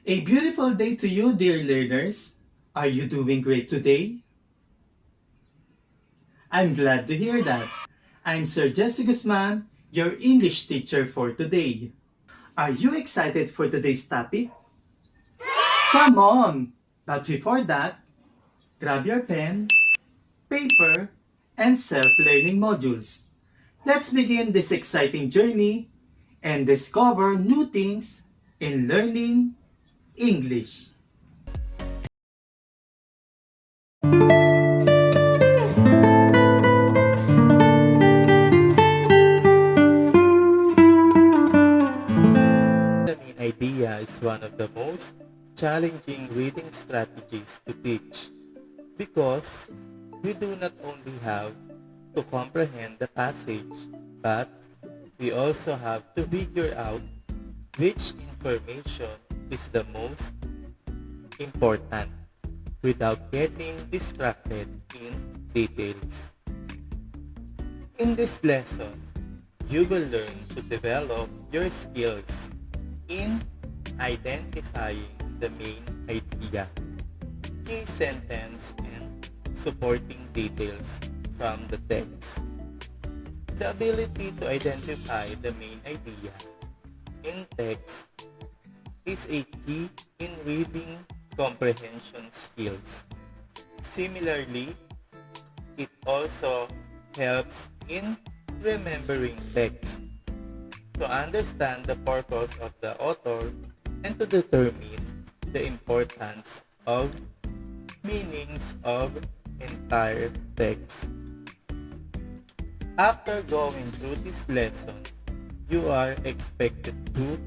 A beautiful day to you, dear learners. Are you doing great today? I'm glad to hear that. I'm Sir Jesse Guzman, your English teacher for today. Are you excited for today's topic? Come on! But before that, grab your pen, paper, and self-learning modules. Let's begin this exciting journey and discover new things in learning English. The main idea is one of the most challenging reading strategies to teach because we do not only have to comprehend the passage, but we also have to figure out which information is the most important without getting distracted in details. In this lesson, you will learn to develop your skills in identifying the main idea, key sentence, and supporting details from the text. The ability to identify the main idea in text is a key in reading comprehension skills. Similarly, it also helps in remembering text to understand the purpose of the author and to determine the importance of meanings of entire text. After going through this lesson, you are expected to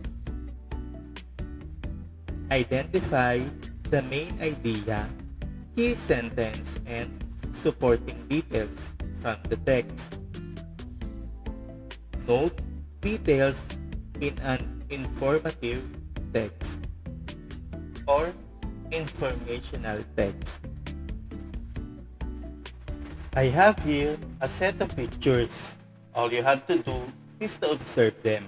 identify the main idea, key sentence, and supporting details from the text. Note details in an informative text or informational text. I have here a set of pictures. All you have to do is to observe them.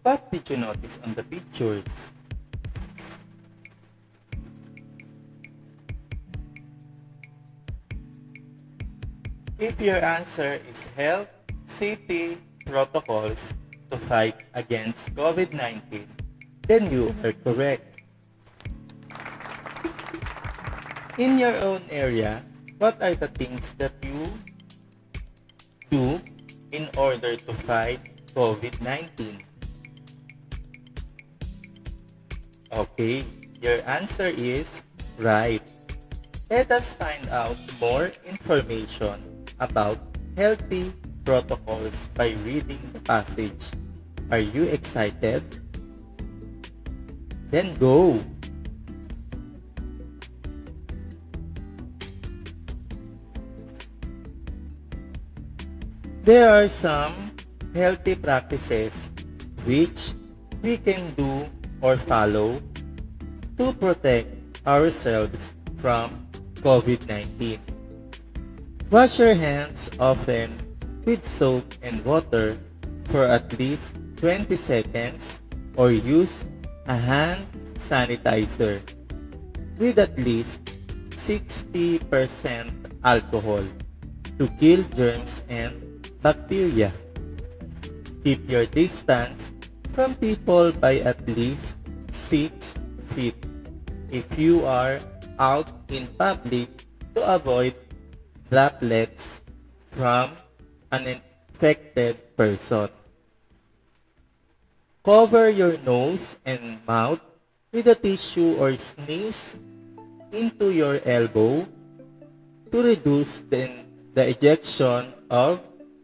What did you notice on the pictures? If your answer is health, safety, protocols to fight against COVID-19, then you are correct. In your own area, what are the things that you do in order to fight COVID-19? Okay, your answer is right. Let us find out more information about healthy protocols by reading the passage. Are you excited? Then go! There are some healthy practices which we can do or follow to protect ourselves from COVID-19. Wash your hands often with soap and water for at least 20 seconds or use a hand sanitizer with at least 60% alcohol to kill germs and bacteria. Keep your distance from people by at least 6 feet if you are out in public to avoid droplets from an infected person. Cover your nose and mouth with a tissue or sneeze into your elbow to reduce the ejection of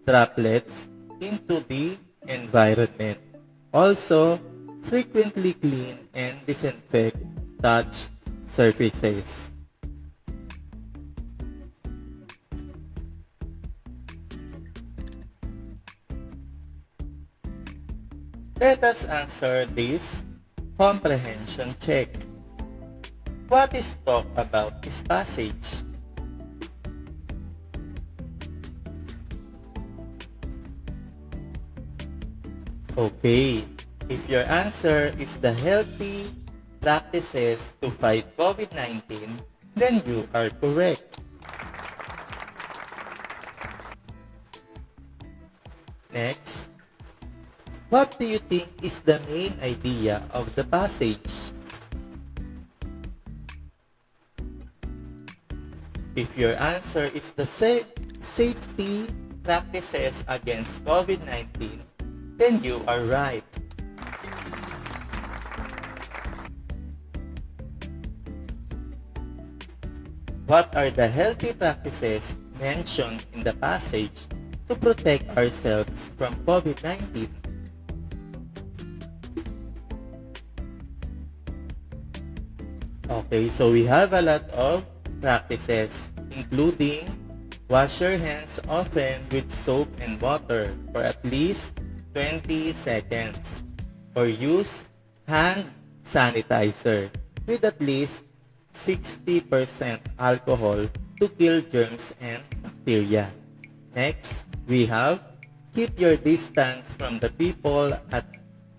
droplets into the environment. Also, frequently clean and disinfect touched surfaces. Let us answer this comprehension check. What is talked about this passage? Okay, if your answer is the healthy practices to fight COVID-19, then you are correct. Next, what do you think is the main idea of the passage? If your answer is the safety practices against COVID-19, then you are right. What are the healthy practices mentioned in the passage to protect ourselves from COVID-19? Okay, so we have a lot of practices, including wash your hands often with soap and water for at least 20 seconds, or use hand sanitizer with at least 60% alcohol to kill germs and bacteria. Next, we have keep your distance from the people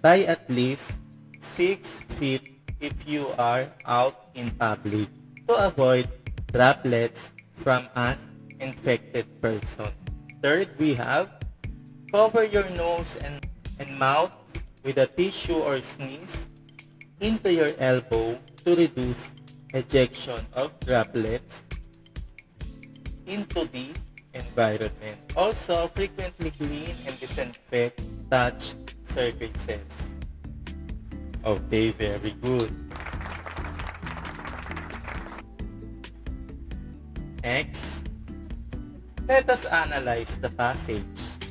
by at least 6 feet if you are out in public to avoid droplets from an infected person. Third, we have cover your nose and mouth with a tissue or sneeze into your elbow to reduce ejection of droplets into the environment. Also, frequently clean and disinfect touched surfaces. Okay, very good. Next, let us analyze the passage.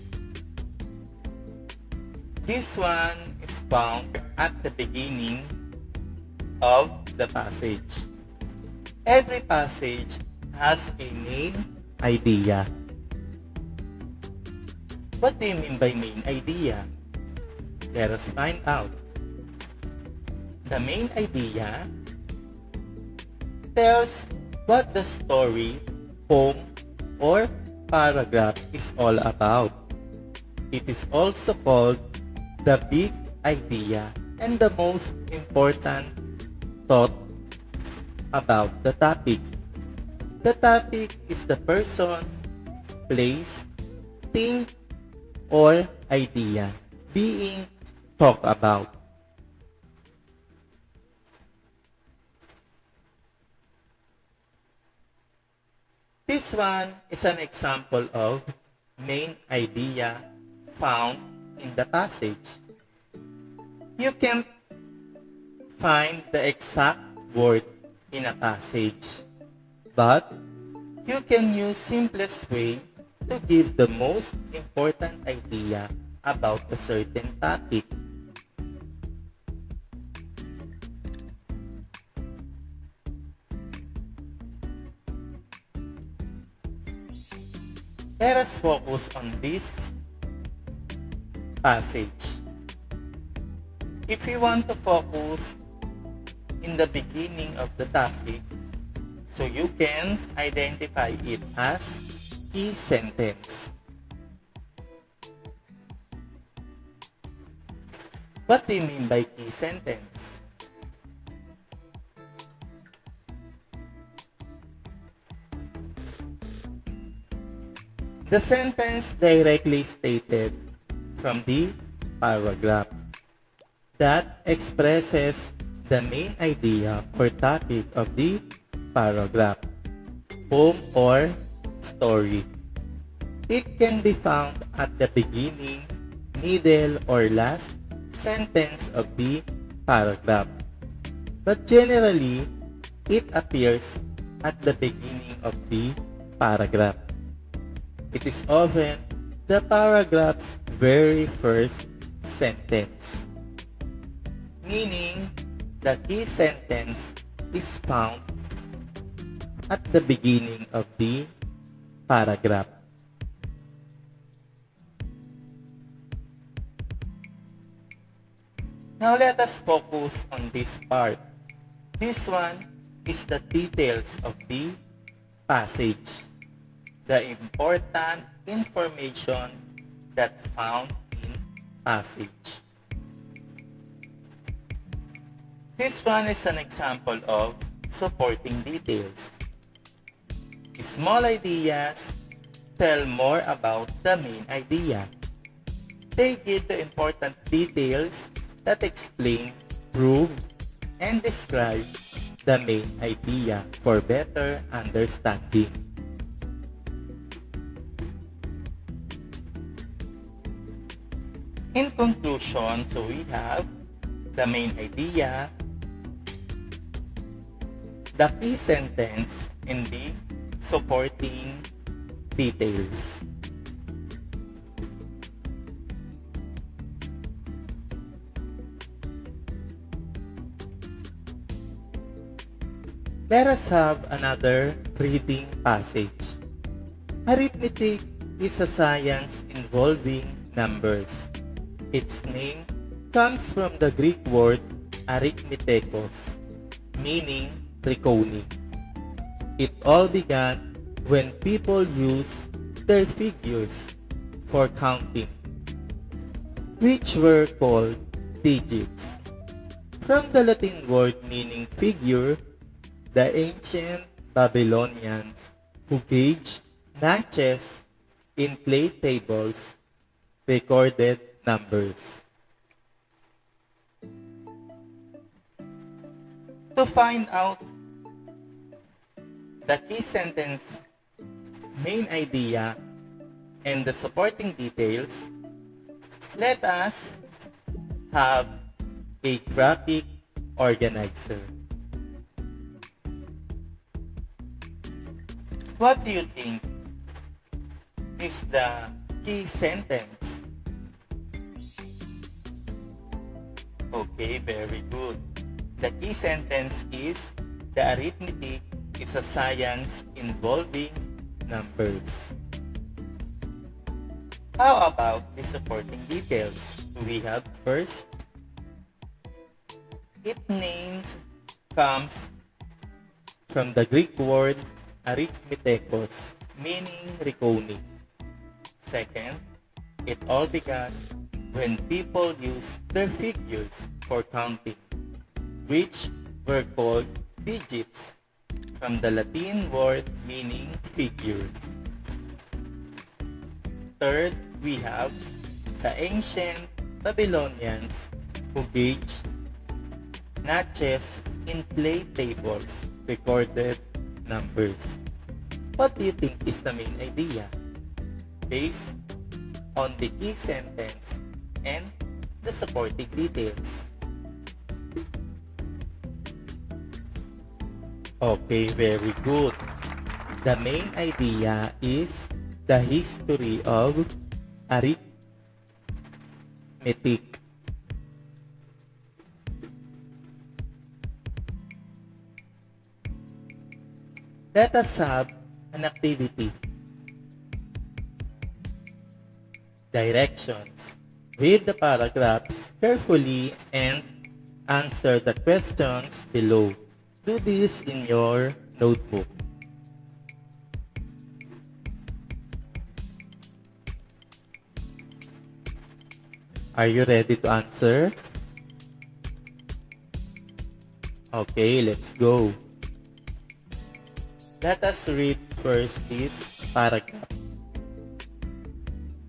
This one is found at the beginning of the passage. Every passage has a main idea. What do you mean by main idea? Let us find out. The main idea tells what the story, poem, or paragraph is all about. It is also called the big idea and the most important thought about the topic. The topic is the person, place, thing, or idea being talked about. This one is an example of main idea found in the passage. You can't find the exact word in a passage, but you can use simplest way to give the most important idea about a certain topic. Let us focus on this passage. If we want to focus in the beginning of the topic, so you can identify it as key sentence. What do you mean by key sentence? The sentence directly stated from the paragraph that expresses the main idea or topic of the paragraph, poem, or story. It can be found at the beginning, middle, or last sentence of the paragraph. But generally, it appears at the beginning of the paragraph. It is often the paragraph's very first sentence, meaning the key sentence is found at the beginning of the paragraph. Now let us focus on this part. This one is the details of the passage, the important information that found in passage. This one is an example of supporting details. Small ideas tell more about the main idea. They give the important details that explain, prove, and describe the main idea for better understanding. In conclusion, so we have the main idea, the key sentence, and the supporting details. Let us have another reading passage. Arithmetic is a science involving numbers. Its name comes from the Greek word arithmetikos, meaning reckoning. It all began when people used their figures for counting, which were called digits. From the Latin word meaning figure, the ancient Babylonians who gauged notches in clay tables recorded numbers. To find out the key sentence, main idea, and the supporting details, let us have a graphic organizer. What do you think is the key sentence? Okay, very good. The key sentence is the arithmetic is a science involving numbers. How about the supporting details? We have first, its names comes from the Greek word arithmetikos, meaning reckoning. Second, it all began when people used their figures for counting, which were called digits, from the Latin word meaning figure. Third, we have the ancient Babylonians who gauged notches in clay tables recorded numbers. What do you think is the main idea? Based on the key sentence and the supporting details. Okay, very good. The main idea is the history of arithmetic. Let us have an activity. Directions. Read the paragraphs carefully and answer the questions below. Do this in your notebook. Are you ready to answer? Okay, let's go. Let us read first this paragraph.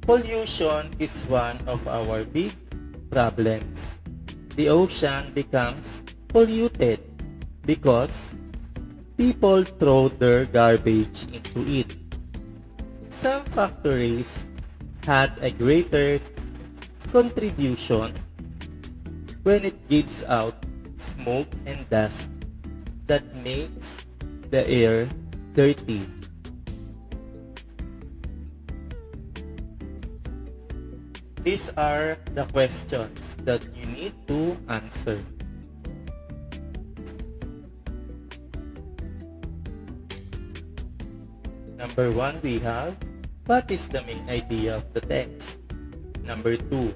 Pollution is one of our big problems. The ocean becomes polluted because people throw their garbage into it. Some factories had a greater contribution when it gives out smoke and dust that makes the air dirty. These are the questions that you need to answer. Number 1, we have, what is the main idea of the text? Number 2,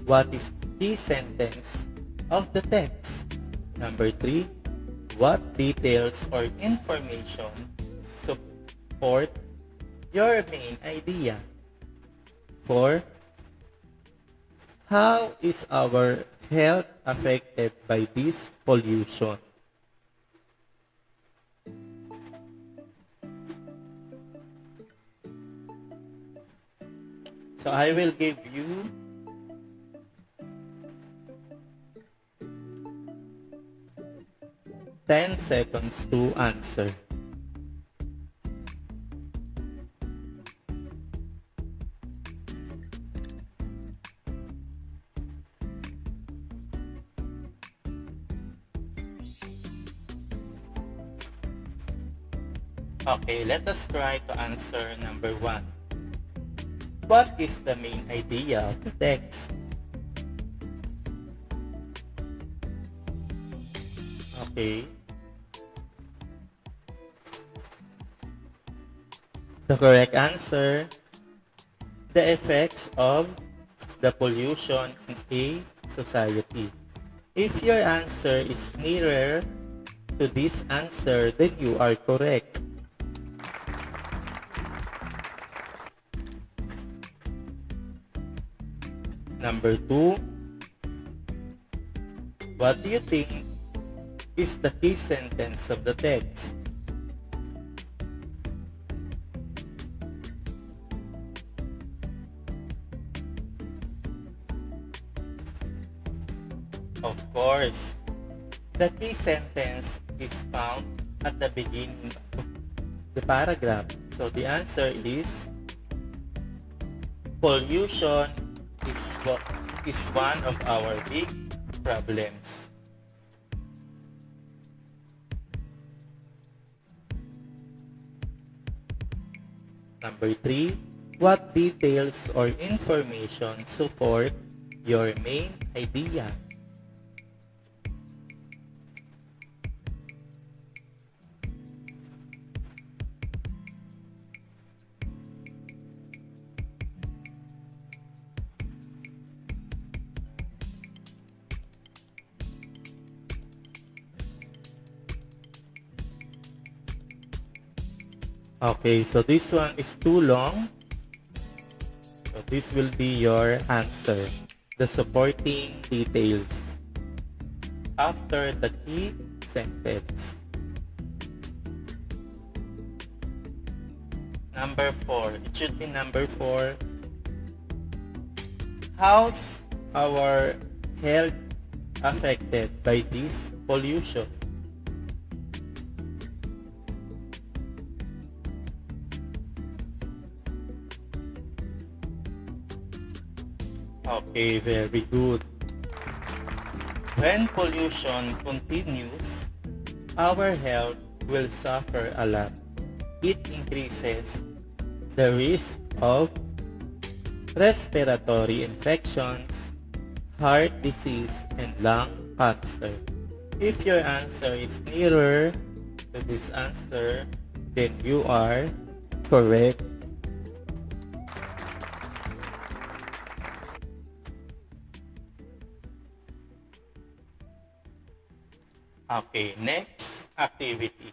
what is the key sentence of the text? Number 3, what details or information support your main idea? 4, how is our health affected by this pollution? So I will give you 10 seconds to answer. Okay, let us try to answer number 1. What is the main idea of the text? Okay. The correct answer, the effects of the pollution in a society. If your answer is nearer to this answer, then you are correct. Number 2, what do you think is the key sentence of the text? Of course, the key sentence is found at the beginning of the paragraph. So the answer is pollution is one of our big problems. Number 3, what details or information support your main idea? Okay, so this one is too long. So this will be your answer. The supporting details after the key sentence. Number 4. It should be number 4. How's our health affected by this pollution? Okay, very good. When pollution continues, our health will suffer a lot. It increases the risk of respiratory infections, heart disease, and lung cancer. If your answer is nearer to this answer, then you are correct. Okay, next activity,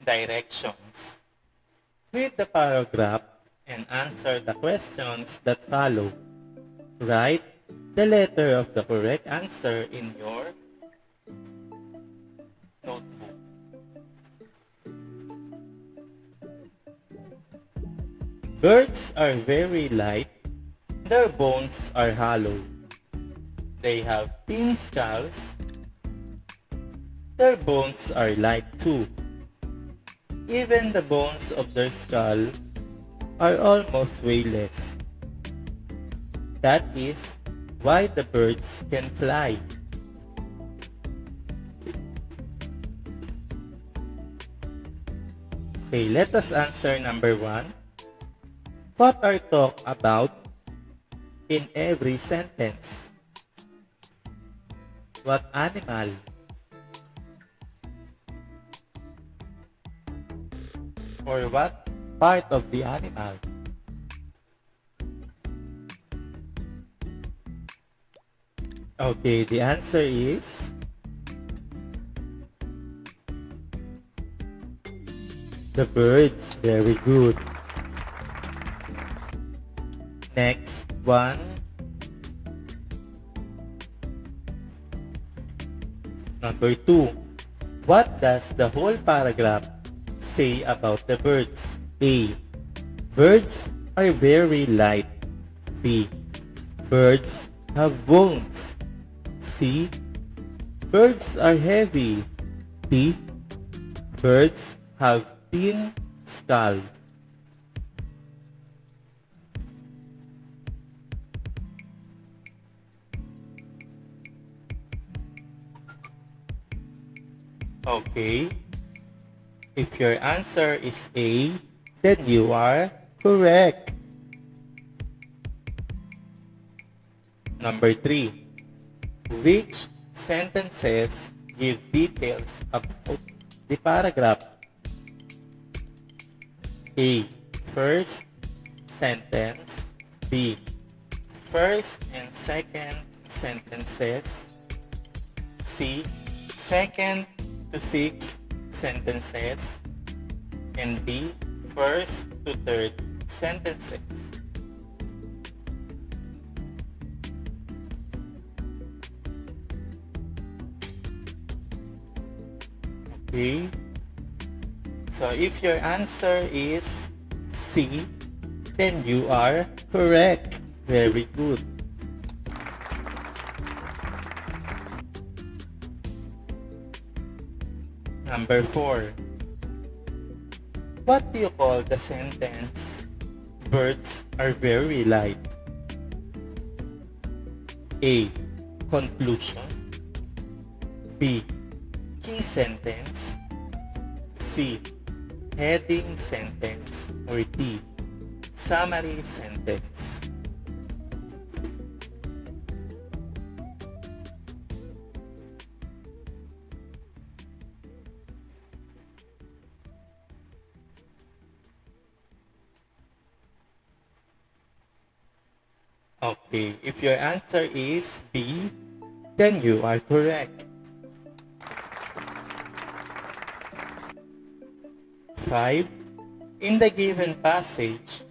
directions. Read the paragraph and answer the questions that follow. Write the letter of the correct answer in your notebook. Birds are very light. Their bones are hollow. They have thin skulls. Their bones are light too. Even the bones of their skull are almost weightless. That is why the birds can fly. Okay, let us answer number 1. What are talked about in every sentence? What animal? Or what part of the animal? Okay, the answer is the birds. Very good. Next one. Number 2. What does the whole paragraph say about the birds? A. Birds are very light. B. Birds have bones. C. Birds are heavy. D. Birds have thin skull. Okay. If your answer is A, then you are correct. Number 3. Which sentences give details about the paragraph? A. First sentence. B. First and second sentences. C. Second to sixth sentences. And D. First to third sentences. Okay. So if your answer is C, then you are correct. Very good. Number 4. What do you call the sentence, birds are very light? A. Conclusion. B. Key sentence. C. Heading sentence. Or D. Summary sentence. Okay, if your answer is B, then you are correct. 5. In the given passage,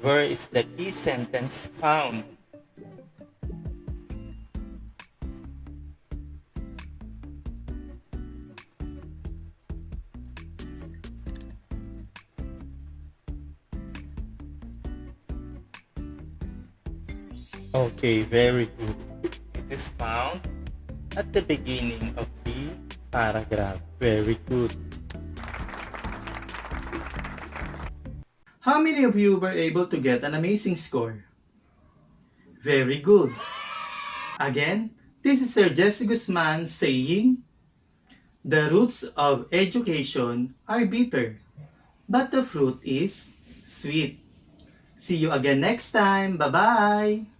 where is the key sentence found? Okay, very good. It is found at the beginning of the paragraph. Very good. How many of you were able to get an amazing score? Very good. Again, this is Sir Jesse Guzman saying, the roots of education are bitter, but the fruit is sweet. See you again next time. Bye-bye!